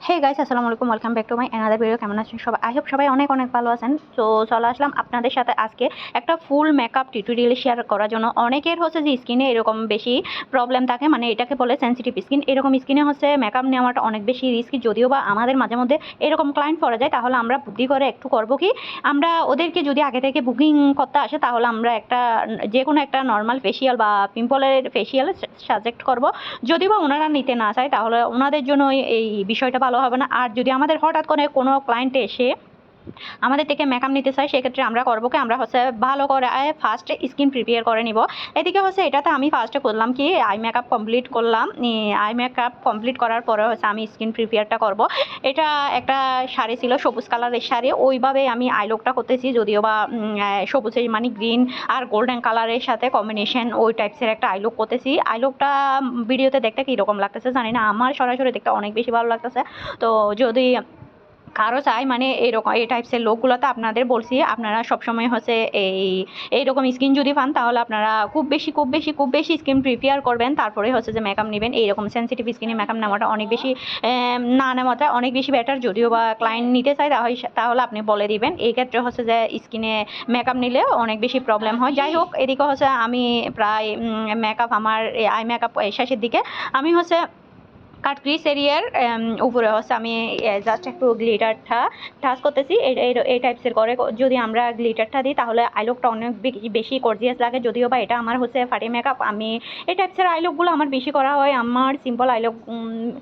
Hey guys, আসসালামু আলাইকুম, welcome back to my another video. কেমন আছেন সবাই? আই হোপ সবাই অনেক অনেক ভালো আছেন। তো চলে আসলাম আপনাদের সাথে আজকে একটা ফুল মেকআপ টিউটোরিয়াল শেয়ার করার জন্য। অনেকের হচ্ছে যে স্কিনে এরকম বেশি প্রবলেম থাকে, মানে এটাকে বলে সেন্সিটিভ স্কিন। এরকম স্কিনে হচ্ছে মেকআপ নেওয়াটা অনেক বেশি রিস্কি। যদিও বা আমাদের মাঝে মধ্যে এরকম ক্লায়েন্ট পড়ে যায়, তাহলে আমরা বুদ্ধি করে একটু করবো কি, আমরা ওদেরকে যদি আগে থেকে বুকিং করতে আসে তাহলে আমরা একটা যে কোনো একটা নর্মাল ফেসিয়াল বা পিম্পলের ফেসিয়াল সাজেক্ট করব। যদি বা ওনারা নিতে না চায় তাহলে ওনাদের জন্য এই বিষয়টা ভালো হবে না। আর যদি আমাদের হঠাৎ করে কোনো ক্লায়েন্ট এসে আমাদের থেকে মেকআপ নিতে চাই, সেক্ষেত্রে আমরা করবো কি, আমরা হচ্ছে ভালো করে ফার্স্টে স্কিন প্রিপেয়ার করে নিব। এদিকে হচ্ছে এটাতে আমি ফার্স্টে করলাম কি, আই মেকআপ কমপ্লিট করলাম। আই মেকআপ কমপ্লিট করার পরে হচ্ছে আমি স্কিন প্রিপেয়ারটা করব। এটা একটা শাড়ি ছিল, সবুজ কালারের শাড়ি, ওইভাবে আমি আই লুকটা করতেছি। যদিও বা সবুজের মানে গ্রিন আর গোল্ডেন কালারের সাথে কম্বিনেশন ওই টাইপসের একটা আই লুক করতেছি। আই লুকটা ভিডিওতে দেখতে কীরকম লাগতেছে জানি না, আমার সরাসরি দেখতে অনেক বেশি ভালো লাগতেছে। তো যদি কারো চাই মানে এরকম এই টাইপসের লোকগুলোতে আপনাদের বলছি, আপনারা সবসময় হচ্ছে এইরকম স্কিন যদি পান তাহলে আপনারা খুব বেশি স্কিন প্রিপেয়ার করবেন, তারপরে হচ্ছে যে মেকআপ নেবেন। এইরকম সেন্সিটিভ স্কিনে মেকআপ নেওয়াটা অনেক বেশি না নেওয়াটা অনেক বেশি বেটার। যদিও বা ক্লায়েন্ট নিতে চায় তাহলে আপনি বলে দিবেন। এই ক্ষেত্রে হচ্ছে যে স্কিনে মেকআপ নিলে অনেক বেশি প্রবলেম হয়। যাই হোক, এদিকে হচ্ছে আমি প্রায় মেকআপ আমার আই মেকআপ শেষের দিকে আমি হচ্ছে কাট ক্রিস এরিয়ার উপরে হচ্ছে আমি জাস্ট একটু গ্লিটারটা টাচ করতেছি। এই টাইপসের করে যদি আমরা গ্লিটারটা দিই তাহলে আইলুকটা অনেক বেশি গর্জিয়াস লাগে। যদিও বা এটা আমার হচ্ছে ফাটি মেকআপ, আমি এই টাইপসের আইলুকগুলো আমার বেশি করা হয়। আমার সিম্পল আইলুক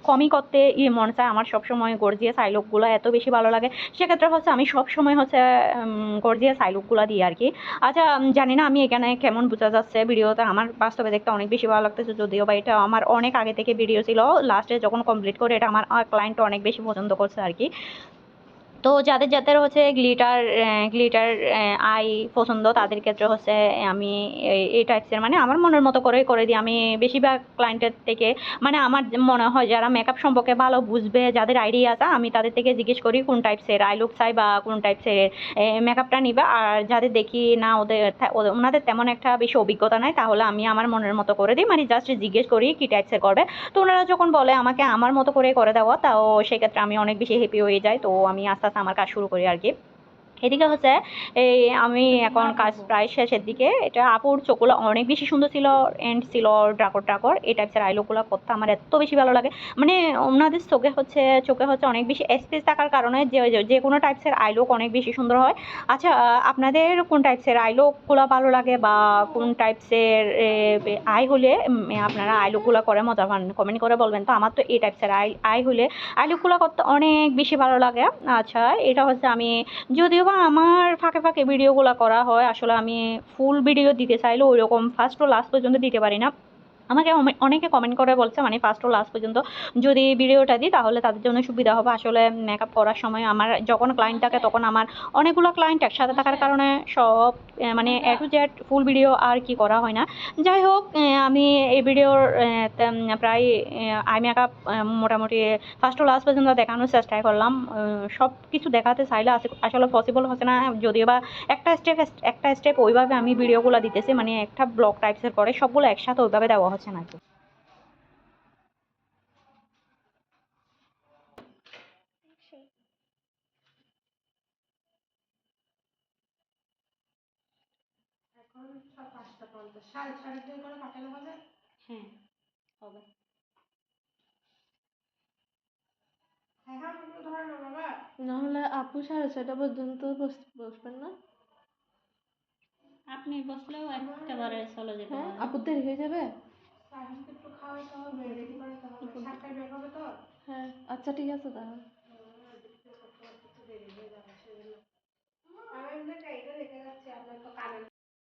কমই করতে মনে চায়। আমার সবসময় গর্জিয়াস আইলুকগুলো এত বেশি ভালো লাগে, সেক্ষেত্রে হচ্ছে আমি সবসময় হচ্ছে গর্জিয়াস আইলুকগুলো দিই আর কি। আচ্ছা, জানি না আমি এখানে কেমন বোঝা যাচ্ছে ভিডিওতে, আমার বাস্তবে দেখতে অনেক বেশি ভালো লাগতেছে। যদিও বা এটা আমার অনেক আগে থেকে ভিডিও ছিল, লাস্টে যখন কমপ্লিট করে এটা আমার ক্লায়েন্ট অনেক বেশি পছন্দ করছে আর কি। তো যাদের যাদের হচ্ছে গ্লিটার আই পছন্দ, তাদের ক্ষেত্রে হচ্ছে আমি এই টাইপসের মানে আমার মনের মতো করে দিই। আমি বেশিরভাগ ক্লায়েন্টের থেকে মানে আমার মনে হয় যারা মেকআপ সম্পর্কে ভালো বুঝবে, যাদের আইডিয়া আছে, আমি তাদের থেকে জিজ্ঞেস করি কোন টাইপসের আই লুক চাই বা কোন টাইপসের মেকআপটা নিবে। আর যাদের দেখি না ওনাদের তেমন একটা বেশি অভিজ্ঞতা নাই, তাহলে আমি আমার মনের মতো করে দিই, মানে জাস্ট জিজ্ঞেস করি কি টাইপসের করবে। তো ওনারা যখন বলে আমাকে আমার মতো করে দেওয়া, তাও সেক্ষেত্রে আমি অনেক বেশি হ্যাপি হয়ে যাই। তো আমি আস্তে আস্তে আমার কাজ শুরু করি আর কি। এদিকে হচ্ছে এই আমি এখন কাজ প্রায় শেষের দিকে। এটা আপুর চোখগুলো অনেক বেশি সুন্দর ছিল, এন্ড ছিল ডাকর এই টাইপসের আইলুকগুলো করতে আমার এত বেশি ভালো লাগে। মানে ওনাদের চোখে হচ্ছে অনেক বেশি স্পেস থাকার কারণে যে কোনো টাইপসের আইলুক অনেক বেশি সুন্দর হয়। আচ্ছা, আপনাদের কোন টাইপসের আইলুকগুলো ভালো লাগে বা কোন টাইপসের আই হলে আপনারা আইলুকগুলো করে মজা পান, কমেন্ট করে বলবেন। তো আমার তো এই টাইপসের আই হলে আইলুকগুলো করতে অনেক বেশি ভালো লাগে। আচ্ছা, এটা হচ্ছে আমি যদিও বা আমার ফাঁকে ফাঁকে ভিডিওগুলো করা হয়, আসলে আমি ফুল ভিডিও দিতে চাইলেও ওই রকম ফার্স্ট ও লাস্ট পর্যন্ত দিতে পারি না। আমাকে অনেকে কমেন্ট করে বলছে মানে ফার্স্ট ও লাস্ট পর্যন্ত যদি ভিডিওটা দিই তাহলে তাদের জন্য সুবিধা হবে। আসলে মেকআপ করার সময় আমার যখন ক্লায়েন্ট থাকে তখন আমার অনেকগুলো ক্লায়েন্ট একসাথে থাকার কারণে সব মানে এ টু জেড ফুল ভিডিও আর কি করা হয় না। যাই হোক, আমি এই ভিডিওর প্রায় আই মেকআপ মোটামুটি ফার্স্ট ও লাস্ট পর্যন্ত দেখানোর চেষ্টা করলাম। সব কিছু দেখাতে চাইলে আসলে পসিবল হচ্ছে না। যদিও বা একটা স্টেপ ওইভাবে আমি ভিডিওগুলো দিতেছি, মানে একটা ব্লগ টাইপসের করে সবগুলো একসাথে ওইভাবে দেওয়া হচ্ছে না কি। এখন 5:50, 4:30 করে পাঠালে হবে। হ্যাঁ, হবে। এখন একটু ধরে না বাবা। নাহলে আপু 6:30 পর্যন্ত বসবেন না? আপনি বসলেও একেবারে চলে যেতে হ্যাঁ, পারেন। আপুর দেরি হয়ে যাবে। সাহিলকে একটু খাওয়াইতে হবে, রেডি করাইতে হবে, 7টায় বের হবে তো। হ্যাঁ, আচ্ছা ঠিক আছে তাহলে। একটু দেরি হয়ে যাবে সেজন্য। আমি এমনি এটা রেখে যাচ্ছি, আপনার তো কারেন্ট